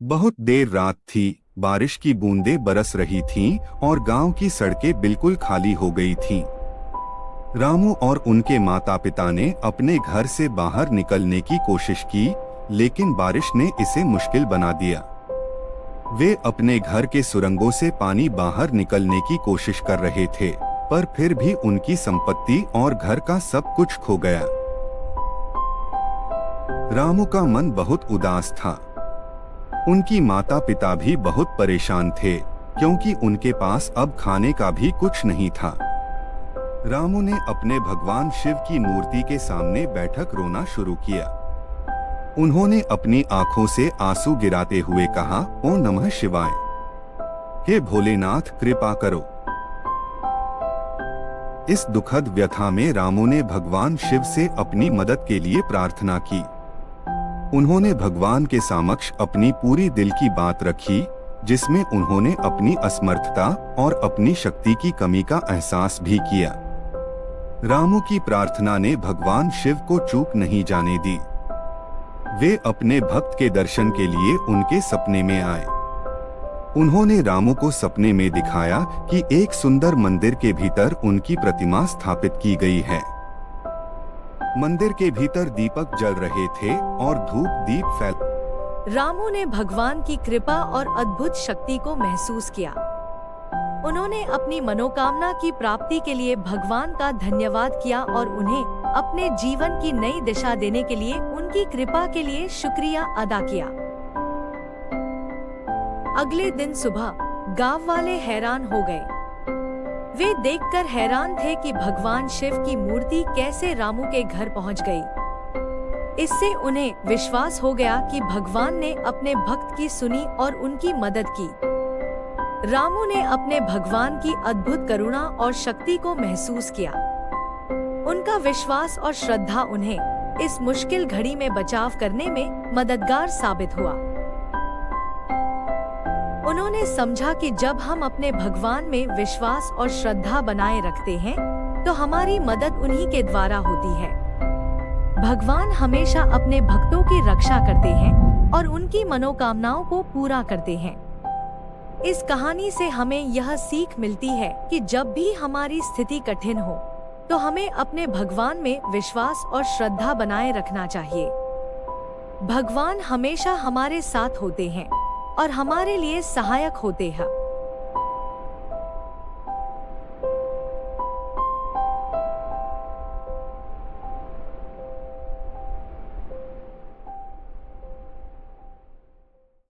बहुत देर रात थी, बारिश की बूंदें बरस रही थीं और गांव की सड़कें बिल्कुल खाली हो गई थीं। रामू और उनके माता पिता ने अपने घर से बाहर निकलने की कोशिश की, लेकिन बारिश ने इसे मुश्किल बना दिया। वे अपने घर के सुरंगों से पानी बाहर निकलने की कोशिश कर रहे थे, पर फिर भी उनकी संपत्ति और घर का सब कुछ खो गया। रामू का मन बहुत उदास था। उनकी माता पिता भी बहुत परेशान थे, क्योंकि उनके पास अब खाने का भी कुछ नहीं था। रामू ने अपने भगवान शिव की मूर्ति के सामने बैठकर रोना शुरू किया। उन्होंने अपनी आंखों से आंसू गिराते हुए कहा, ओ नमः शिवाय, हे भोलेनाथ कृपा करो। इस दुखद व्यथा में रामू ने भगवान शिव से अपनी मदद के लिए प्रार्थना की। उन्होंने भगवान के समक्ष अपनी पूरी दिल की बात रखी, जिसमें उन्होंने अपनी असमर्थता और अपनी शक्ति की कमी का एहसास भी किया। रामू की प्रार्थना ने भगवान शिव को चूक नहीं जाने दी। वे अपने भक्त के दर्शन के लिए उनके सपने में आए। उन्होंने रामू को सपने में दिखाया कि एक सुंदर मंदिर के भीतर उनकी प्रतिमा स्थापित की गई है। मंदिर के भीतर दीपक जल रहे थे और धूप दीप फैल। रामू ने भगवान की कृपा और अद्भुत शक्ति को महसूस किया। उन्होंने अपनी मनोकामना की प्राप्ति के लिए भगवान का धन्यवाद किया और उन्हें अपने जीवन की नई दिशा देने के लिए उनकी कृपा के लिए शुक्रिया अदा किया। अगले दिन सुबह गांव वाले हैरान हो गए। वे देखकर हैरान थे कि भगवान शिव की मूर्ति कैसे रामू के घर पहुंच गई। इससे उन्हें विश्वास हो गया कि भगवान ने अपने भक्त की सुनी और उनकी मदद की। रामू ने अपने भगवान की अद्भुत करुणा और शक्ति को महसूस किया। उनका विश्वास और श्रद्धा उन्हें इस मुश्किल घड़ी में बचाव करने में मददगार साबित हुआ। उन्होंने समझा कि जब हम अपने भगवान में विश्वास और श्रद्धा बनाए रखते हैं, तो हमारी मदद उन्हीं के द्वारा होती है। भगवान हमेशा अपने भक्तों की रक्षा करते हैं और उनकी मनोकामनाओं को पूरा करते हैं। इस कहानी से हमें यह सीख मिलती है कि जब भी हमारी स्थिति कठिन हो, तो हमें अपने भगवान में विश्वास और श्रद्धा बनाए रखना चाहिए। भगवान हमेशा हमारे साथ होते हैं और हमारे लिए सहायक होते हैं।